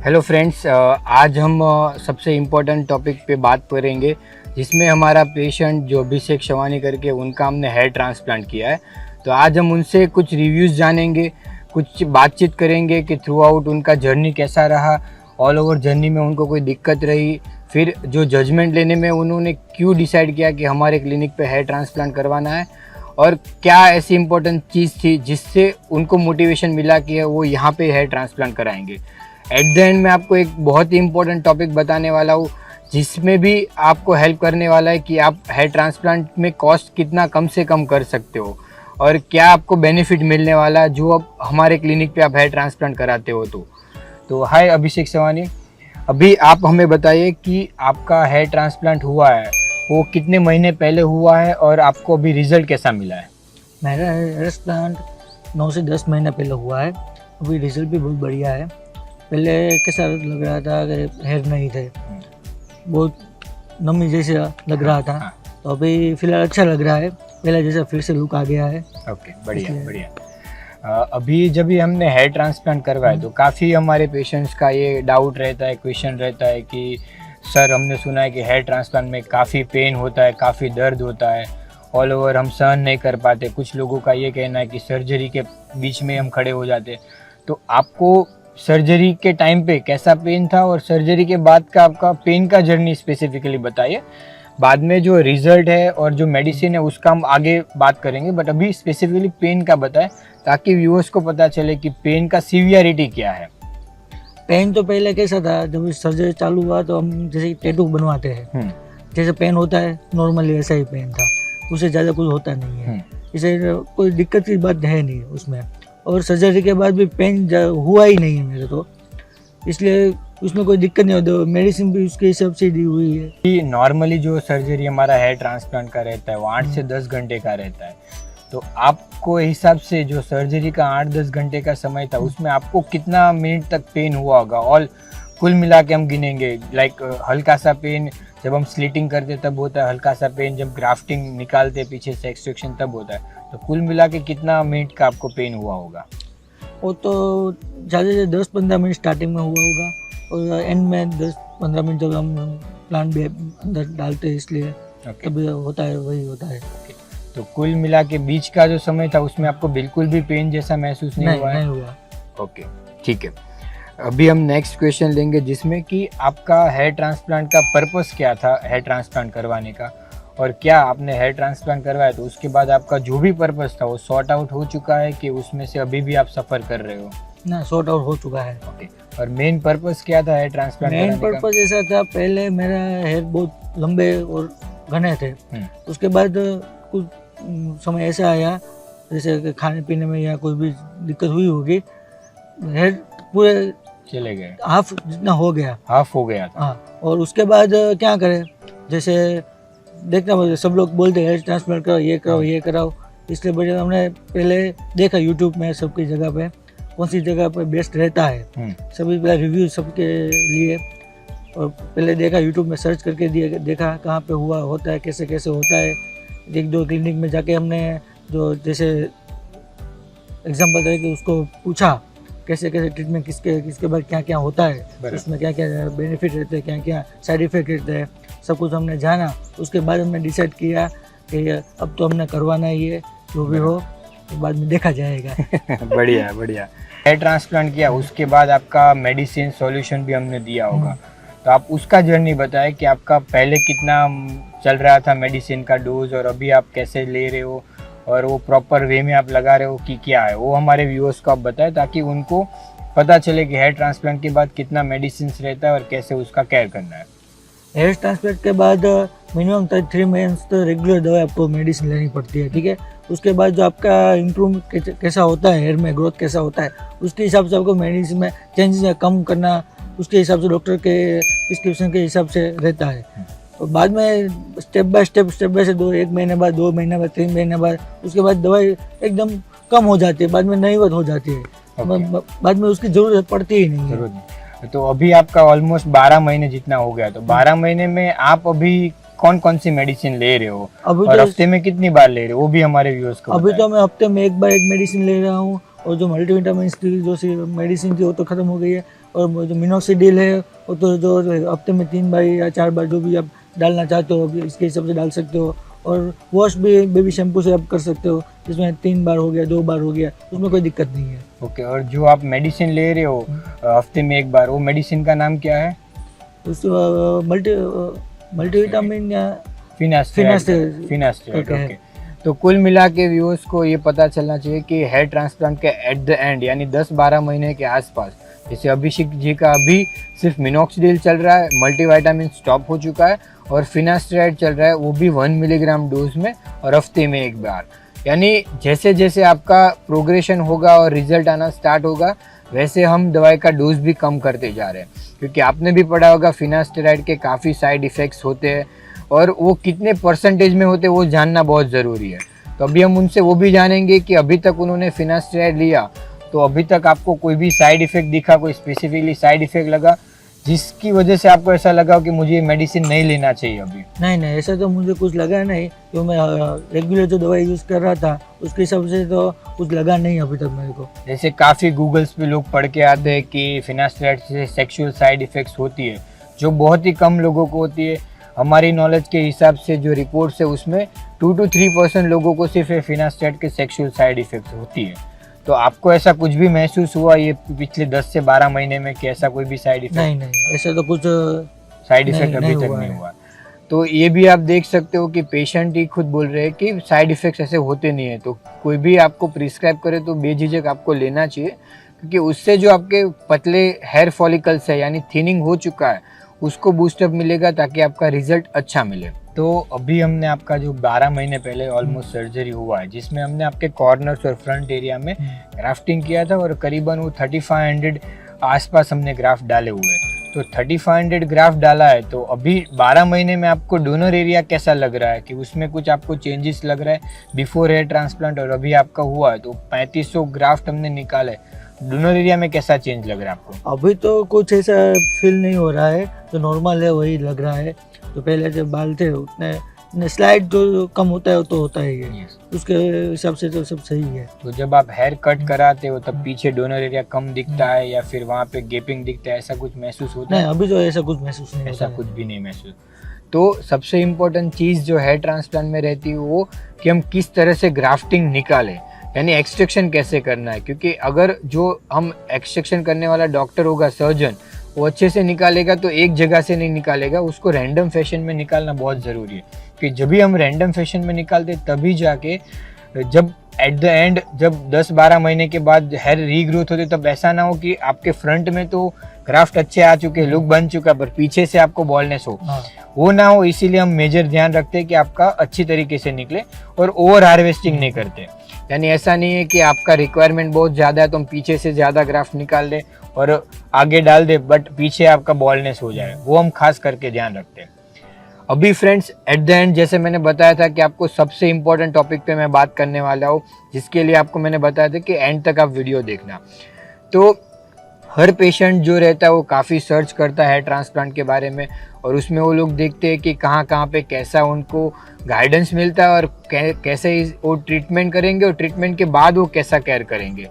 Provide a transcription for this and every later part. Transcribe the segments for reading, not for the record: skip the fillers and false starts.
Hello friends, आज हम सबसे इम्पोर्टेंट टॉपिक पे बात करेंगे जिसमें हमारा पेशेंट जो अभिषेक शवानी करके उनका हमने हेयर ट्रांसप्लांट किया है। तो आज हम उनसे कुछ रिव्यूज़ जानेंगे, कुछ बातचीत करेंगे कि थ्रू आउट उनका जर्नी कैसा रहा, ऑल ओवर जर्नी में उनको कोई दिक्कत रही, फिर जो जजमेंट लेने में उन्होंने क्यों डिसाइड किया कि हमारे क्लिनिक पे हेयर ट्रांसप्लांट करवाना है, और क्या ऐसी इम्पोर्टेंट चीज़ थी जिससे उनको मोटिवेशन मिला कि वो यहाँ पे हेयर ट्रांसप्लांट कराएंगे। एट द एंड में आपको एक बहुत ही इम्पोर्टेंट टॉपिक बताने वाला हूँ जिसमें भी आपको हेल्प करने वाला है कि आप हेयर ट्रांसप्लांट में कॉस्ट कितना कम से कम कर सकते हो और क्या आपको बेनिफिट मिलने वाला है जो अब हमारे क्लिनिक पे आप हेयर ट्रांसप्लांट कराते हो। तो हाय अभिषेक शवानी, अभी आप हमें बताइए कि आपका हेयर ट्रांसप्लांट हुआ है वो कितने महीने पहले हुआ है और आपको अभी रिजल्ट कैसा मिला है? मेरा हेयर ट्रांसप्लांट 9 से 10 महीने पहले हुआ है। अभी रिजल्ट भी बहुत बढ़िया है। पहले कैसा लग रहा था कि हेयर नहीं थे, बहुत नमी जैसा लग रहा था, तो अभी फिलहाल अच्छा लग रहा है, पहले जैसा फिर से लुक आ गया है। ओके, बढ़िया बढ़िया। अभी जब भी हमने हेयर ट्रांसप्लांट करवाया तो काफ़ी हमारे पेशेंट्स का ये डाउट रहता है, क्वेश्चन रहता है कि सर हमने सुना है कि हेयर ट्रांसप्लांट में काफ़ी पेन होता है, काफ़ी दर्द होता है, ऑल ओवर हम सहन नहीं कर पाते। कुछ लोगों का ये कहना है कि सर्जरी के बीच में हम खड़े हो जाते। तो आपको सर्जरी के टाइम पे कैसा पेन था और सर्जरी के बाद का आपका पेन का जर्नी स्पेसिफिकली बताइए। बाद में जो रिजल्ट है और जो मेडिसिन है उसका हम आगे बात करेंगे, बट अभी स्पेसिफिकली पेन का बताएं ताकि व्यूअर्स को पता चले कि पेन का सीवियरिटी क्या है। पेन तो पहले कैसा था, जब सर्जरी चालू हुआ तो हम जैसे टैटू बनवाते हैं, जैसे पेन होता है नॉर्मली वैसा ही पेन था, उससे ज़्यादा कुछ होता नहीं है, इसे कोई दिक्कत की बात है नहीं उसमें। और सर्जरी के बाद भी पेन हुआ ही नहीं है मेरे तो, इसलिए उसमें कोई दिक्कत नहीं होती। मेडिसिन भी उसके हिसाब से दी हुई है कि नॉर्मली जो सर्जरी हमारा हेयर ट्रांसप्लांट का रहता है वो 8 से 10 घंटे का रहता है। तो आपको हिसाब से जो सर्जरी का 8-10 घंटे का समय था उसमें आपको कितना मिनट तक पेन हुआ होगा? और कुल मिला के हम गिनेंगे, लाइक हल्का सा पेन जब हम स्लिटिंग करते तब होता है, हल्का सा पेन जब ग्राफ्टिंग निकालते पीछे से एक्सट्रैक्शन तब होता है। तो कुल मिला के कितना मिनट का आपको पेन हुआ होगा? वो तो ज़्यादा से 10-15 मिनट स्टार्टिंग में हुआ होगा और एंड में 10-15 मिनट जब हम प्लांट भी अंदर डालते हैं इसलिए तब होता है, वही होता है। तो कुल मिला के बीच का जो समय था उसमें आपको बिल्कुल भी पेन जैसा महसूस नहीं हुआ? नहीं हुआ। ओके, ठीक है। अभी हम नेक्स्ट क्वेश्चन लेंगे जिसमें कि आपका हेयर ट्रांसप्लांट का पर्पस क्या था हेयर ट्रांसप्लांट करवाने का, और क्या आपने हेयर ट्रांसप्लांट करवाया तो उसके बाद आपका जो भी पर्पस था वो सॉर्ट आउट हो चुका है कि उसमें से अभी भी आप सफ़र कर रहे हो? ना, सॉर्ट आउट हो चुका है। ओके, और मेन पर्पस क्या था हेयर ट्रांसप्लांट कराने का? मेन पर्पस ऐसा था, पहले मेरा हेयर बहुत लंबे और घने थे, उसके बाद कुछ समय ऐसा आया जैसे कि खाने पीने में या कोई भी दिक्कत हुई होगी, हेयर पूरे चले गए, हाफ जितना हो गया, हाफ हो गया था। हाँ, और उसके बाद क्या करें, जैसे देखना सब लोग बोलते हेयर ट्रांसप्लांट कराओ, ये कराओ ये कराओ, इसलिए वजह हमने पहले देखा यूट्यूब में सबकी जगह पे कौन सी जगह पे बेस्ट रहता है, सभी पहले रिव्यू सबके लिए, और पहले देखा यूट्यूब में सर्च करके देखा कहाँ पे हुआ होता है, कैसे कैसे होता है। 1-2 क्लिनिक में जाके हमने जो जैसे एग्जाम्पल है कि उसको पूछा कैसे कैसे ट्रीटमेंट किसके बाद क्या क्या होता है, उसमें क्या क्या बेनिफिट रहते हैं, क्या क्या साइड इफेक्ट रहते हैं, सब कुछ हमने जाना। उसके बाद हमने डिसाइड किया कि अब तो हमने करवाना ही है, जो भी हो तो बाद में देखा जाएगा। बढ़िया बढ़िया। हेयर ट्रांसप्लांट किया उसके बाद आपका मेडिसिन सॉल्यूशन भी हमने दिया होगा, तो आप उसका जर्नी बताएं कि आपका पहले कितना चल रहा था मेडिसिन का डोज और अभी आप कैसे ले रहे हो और वो प्रॉपर वे में आप लगा रहे हो कि क्या है, वो हमारे व्यूअर्स को आप बताएं ताकि उनको पता चले कि हेयर ट्रांसप्लांट के बाद कितना मेडिसिन रहता है और कैसे उसका केयर करना है। हेयर ट्रांसप्लांट के बाद मिनिमम 3 मंथ्स तो रेगुलर दवा आपको मेडिसिन लेनी पड़ती है, ठीक है। उसके बाद जो आपका इम्प्रूव कैसा होता है, हेयर में ग्रोथ कैसा होता है, उसके हिसाब से आपको मेडिसिन में चेंजेस कम करना, उसके हिसाब से डॉक्टर के प्रिस्क्रिप्शन के हिसाब से रहता है। और बाद में स्टेप बाय स्टेप से 1 महीने बाद, 2 महीने बाद, 3 महीने बाद उसके बाद दवाई एकदम कम हो जाती है, बाद में नईवत हो जाती है, बाद में उसकी ज़रूरत पड़ती ही नहीं है। तो अभी आपका ऑलमोस्ट 12 महीने जितना हो गया, तो 12 महीने में आप अभी कौन कौन सी मेडिसिन ले रहे हो और तो हफ्ते में कितनी बार ले रहे हो वो भी हमारे व्यूअर्स को अभी तो मैं हफ्ते में 1 बार एक मेडिसिन ले रहा हूँ, और जो मल्टीविटामिन की जो सी मेडिसिन थी वो तो ख़त्म हो गई है। और वो जो मिनोक्सिडिल है वो तो जो हफ्ते में 3 बार या 4 बार जो भी आप डालना चाहते हो अभी इसके हिसाब से डाल सकते हो। और वॉश भी बेबी शैम्पू से आप कर सकते हो, जिसमें 3 बार हो गया 2 बार हो गया, उसमें कोई दिक्कत नहीं है। ओके, और जो आप मेडिसिन ले रहे हो हफ्ते में एक बार, वो मेडिसिन का नाम क्या है? उस मल्टीविटामिन या फिनास्टेराइड। करके है। ओके, तो कुल मिला के व्यूअर्स को ये पता चलना चाहिए कि हेयर ट्रांसप्लांट के एट द एंड यानी 10-12 महीने के आसपास, जैसे अभिषेक जी का अभी सिर्फ मिनोक्सिडिल चल रहा है, मल्टीविटामिन स्टॉप हो चुका है और फिनास्टेराइड चल रहा है, वो भी 1 मिलीग्राम डोज में और हफ्ते में एक बार। यानी जैसे जैसे आपका प्रोग्रेशन होगा और रिजल्ट आना स्टार्ट होगा, वैसे हम दवाई का डोज भी कम करते जा रहे हैं, क्योंकि आपने भी पढ़ा होगा फिनास्टेराइड के काफ़ी साइड इफ़ेक्ट्स होते हैं और वो कितने परसेंटेज में होते हैं वो जानना बहुत ज़रूरी है। तो अभी हम उनसे वो भी जानेंगे कि अभी तक उन्होंने फिनास्टेराइड लिया तो अभी तक आपको कोई भी साइड इफ़ेक्ट दिखा, कोई स्पेसिफिकली साइड इफ़ेक्ट लगा जिसकी वजह से आपको ऐसा लगा कि मुझे ये मेडिसिन नहीं लेना चाहिए अभी? नहीं, ऐसा तो मुझे कुछ लगा नहीं, क्योंकि मैं रेगुलर जो दवाई यूज़ कर रहा था उसके हिसाब से तो कुछ लगा नहीं अभी तक मेरे को। जैसे काफ़ी गूगल्स पे लोग पढ़ के आते हैं कि फिनास्टेराइड से सेक्सुअल साइड इफ़ेक्ट्स होती है, जो बहुत ही कम लोगों को होती है। हमारी नॉलेज के हिसाब से जो रिपोर्ट्स है उसमें 2 to 3% लोगों को सिर्फ फिनास्टेराइड के सेक्सुअल साइड इफ़ेक्ट्स होती है। तो आपको ऐसा कुछ भी महसूस हुआ ये पिछले 10 से 12 महीने में कि ऐसा कोई भी साइड इफेक्ट? नहीं, ऐसा तो कुछ साइड इफेक्ट अभी तक नहीं हुआ। तो ये भी आप देख सकते हो कि पेशेंट ही खुद बोल रहे हैं कि साइड इफेक्ट्स ऐसे होते नहीं है। तो कोई भी आपको प्रिस्क्राइब करे तो बेझिझक आपको लेना चाहिए, क्योंकि उससे जो आपके पतले हेयर फॉलिकल्स है यानी थिनिंग हो चुका है उसको बूस्टअप मिलेगा ताकि आपका रिजल्ट अच्छा मिले। तो अभी हमने आपका जो 12 महीने पहले ऑलमोस्ट सर्जरी हुआ है, जिसमें हमने आपके कॉर्नर्स और फ्रंट एरिया में ग्राफ्टिंग किया था और करीबन वो 3500 आसपास हमने ग्राफ्ट डाले हुए हैं। तो 3500 ग्राफ्ट डाला है, तो अभी 12 महीने में आपको डोनर एरिया कैसा लग रहा है कि उसमें कुछ आपको चेंजेस लग रहा है बिफोर हेयर ट्रांसप्लांट और अभी आपका हुआ है तो 3500 ग्राफ्ट हमने निकाला है, डोनर एरिया में कैसा चेंज लग रहा है आपको? अभी तो कुछ ऐसा फील नहीं हो रहा है, तो नॉर्मल है वही लग रहा है। तो पहले जब बाल थे उतने स्लाइड जो कम होता है वो तो होता ही है, उसके हिसाब से तो सब सही है। तो जब आप हेयर कट कराते हो तब पीछे डोनर एरिया कम दिखता है या फिर वहाँ पे गेपिंग दिखता है, ऐसा कुछ महसूस होता है? नहीं, अभी तो ऐसा कुछ महसूस नहीं ऐसा होता कुछ भी नहीं महसूस। तो सबसे इम्पोर्टेंट चीज़ जो हेयर ट्रांसप्लांट में रहती है वो कि हम किस तरह से ग्राफ्टिंग निकालें, यानी एक्सट्रैक्शन कैसे करना है। क्योंकि अगर जो हम एक्सट्रैक्शन करने वाला डॉक्टर होगा, सर्जन, वो अच्छे से निकालेगा तो एक जगह से नहीं निकालेगा, उसको रैंडम फैशन में निकालना बहुत ज़रूरी है। कि जब भी हम रैंडम फैशन में निकालते तभी जाके जब एट द एंड जब 10-12 महीने के बाद हेयर रीग्रोथ होते तब ऐसा ना हो कि आपके फ्रंट में तो ग्राफ्ट अच्छे आ चुके, लुक बन चुका, पर पीछे से आपको बॉलनेस हो, वो ना हो। इसीलिए हम मेजर ध्यान रखते हैं कि आपका अच्छी तरीके से निकले और ओवर हार्वेस्टिंग नहीं करते। यानी ऐसा नहीं है कि आपका रिक्वायरमेंट बहुत ज़्यादा है तो हम पीछे से ज़्यादा ग्राफ्ट निकाल दें और आगे डाल दे बट पीछे आपका बॉलनेस हो जाए, वो हम खास करके ध्यान रखते हैं। अभी फ्रेंड्स एट द एंड जैसे मैंने बताया था कि आपको सबसे इम्पोर्टेंट टॉपिक पे मैं बात करने वाला हूँ, जिसके लिए आपको मैंने बताया था कि एंड तक आप वीडियो देखना। तो हर पेशेंट जो रहता है वो काफ़ी सर्च करता है ट्रांसप्लांट के बारे में और उसमें वो लोग देखते हैं कि कहाँ पे कैसा उनको गाइडेंस मिलता है और कैसे वो ट्रीटमेंट करेंगे और ट्रीटमेंट के बाद वो कैसा केयर करेंगे।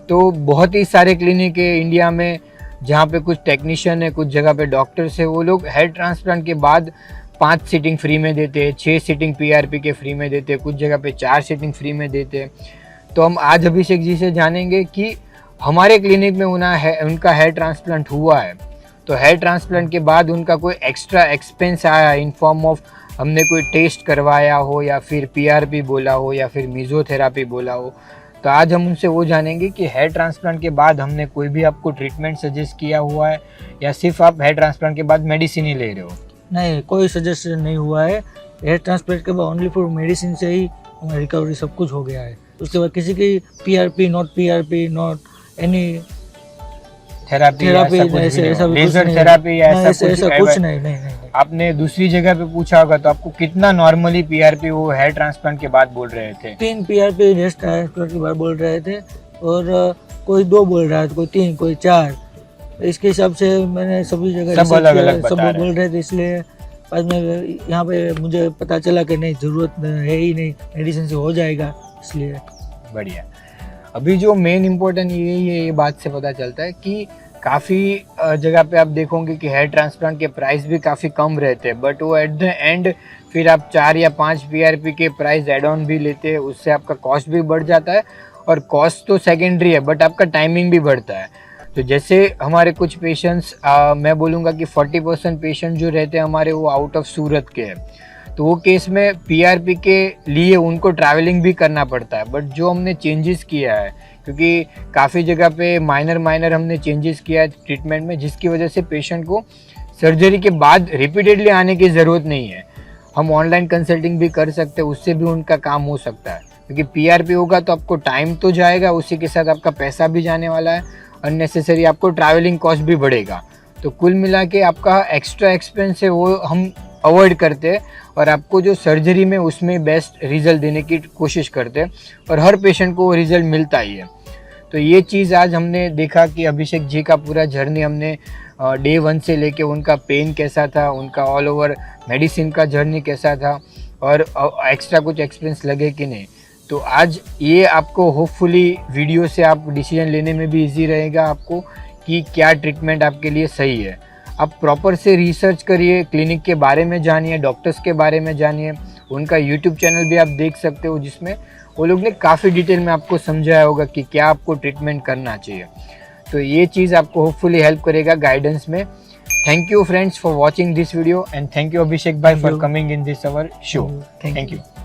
तो बहुत ही सारे क्लिनिक है इंडिया में जहाँ पे कुछ टेक्नीशियन है, कुछ जगह पे डॉक्टर्स है, वो लोग हेयर ट्रांसप्लांट के बाद 5 सीटिंग फ्री में देते हैं, 6 सीटिंग PRP के फ्री में देते हैं, कुछ जगह पे 4 सीटिंग फ्री में देते हैं। तो हम आज अभिषेक जी से जानेंगे कि हमारे क्लिनिक में उनका हेयर ट्रांसप्लांट हुआ है, तो हेयर ट्रांसप्लांट के बाद उनका कोई एक्स्ट्रा एक्सपेंस आया इन फॉर्म ऑफ हमने कोई टेस्ट करवाया हो या फिर PRP बोला हो या फिर मेसोथेरापी बोला हो। तो आज हम उनसे वो जानेंगे कि हेयर ट्रांसप्लांट के बाद हमने कोई भी आपको ट्रीटमेंट सजेस्ट किया हुआ है या सिर्फ आप हेयर ट्रांसप्लांट के बाद मेडिसिन ही ले रहे हो? नहीं, कोई सजेशन नहीं हुआ है। हेयर ट्रांसप्लांट के बाद ओनली फॉर मेडिसिन से ही हमारी रिकवरी सब कुछ हो गया है। उसके बाद किसी की PRP not any therapy laser therapy या ऐसा कुछ नहीं। आपने दूसरी जगह पे पूछा होगा तो आपको कितना नॉर्मली PRP वो हेयर ट्रांसप्लांट के बाद बोल रहे थे? 3 PRP हेयर ट्रांसप्लांट के बाद बोल रहे थे और कोई 2 बोल रहा था, कोई 3, कोई 4। इसके हिसाब से मैंने सभी जगह सब अलग सब बोल रहे थे, इसलिए बाद में यहाँ पे मुझे पता चला कि नहीं, ज़रूरत है ही नहीं, मेडिसिन से हो जाएगा, इसलिए। बढ़िया। अभी जो मेन इम्पोर्टेंट यही है, ये बात से पता चलता है कि काफ़ी जगह पे आप देखोगे कि हेयर ट्रांसप्लांट के प्राइस भी काफ़ी कम रहते हैं, बट वो एट द एंड फिर आप 4 या 5 PRP के प्राइस एड ऑन भी लेते हैं, उससे आपका कॉस्ट भी बढ़ जाता है। और कॉस्ट तो सेकेंडरी है, बट आपका टाइमिंग भी बढ़ता है। तो जैसे हमारे कुछ पेशेंट्स, मैं बोलूँगा कि 40% पेशेंट जो रहते हैं हमारे, वो आउट ऑफ सूरत के हैं। तो वो केस में PRP के लिए उनको ट्रैवलिंग भी करना पड़ता है। बट जो हमने चेंजेस किया है, क्योंकि काफ़ी जगह पे माइनर हमने चेंजेस किया है ट्रीटमेंट में, जिसकी वजह से पेशेंट को सर्जरी के बाद रिपीटेडली आने की ज़रूरत नहीं है। हम ऑनलाइन कंसल्टिंग भी कर सकते हैं, उससे भी उनका काम हो सकता है। क्योंकि PRP होगा तो आपको टाइम तो जाएगा, उसी के साथ आपका पैसा भी जाने वाला है, अननेसेसरी आपको ट्रैवलिंग कॉस्ट भी बढ़ेगा। तो कुल मिला के आपका एक्स्ट्रा एक्सपेंस है वो हम अवॉइड करते हैं, और आपको जो सर्जरी में उसमें बेस्ट रिजल्ट देने की कोशिश करते हैं, और हर पेशेंट को वो रिजल्ट मिलता ही है। तो ये चीज़ आज हमने देखा कि अभिषेक जी का पूरा जर्नी हमने डे 1 से लेके उनका पेन कैसा था, उनका ऑल ओवर मेडिसिन का जर्नी कैसा था, और एक्स्ट्रा कुछ एक्सपेंस लगे कि नहीं। तो आज ये आपको होपफुली वीडियो से आप डिसीजन लेने में भी इजी रहेगा आपको कि क्या ट्रीटमेंट आपके लिए सही है। आप प्रॉपर से रिसर्च करिए, क्लिनिक के बारे में जानिए, डॉक्टर्स के बारे में जानिए। उनका यूट्यूब चैनल भी आप देख सकते हो, जिसमें वो लोग ने काफ़ी डिटेल में आपको समझाया होगा कि क्या आपको ट्रीटमेंट करना चाहिए। तो ये चीज़ आपको होपफुली हेल्प करेगा गाइडेंस में। Thank you friends for watching this video, and thank you Abhishek भाई Thank for you. Coming in this our show. Thank thank you. You.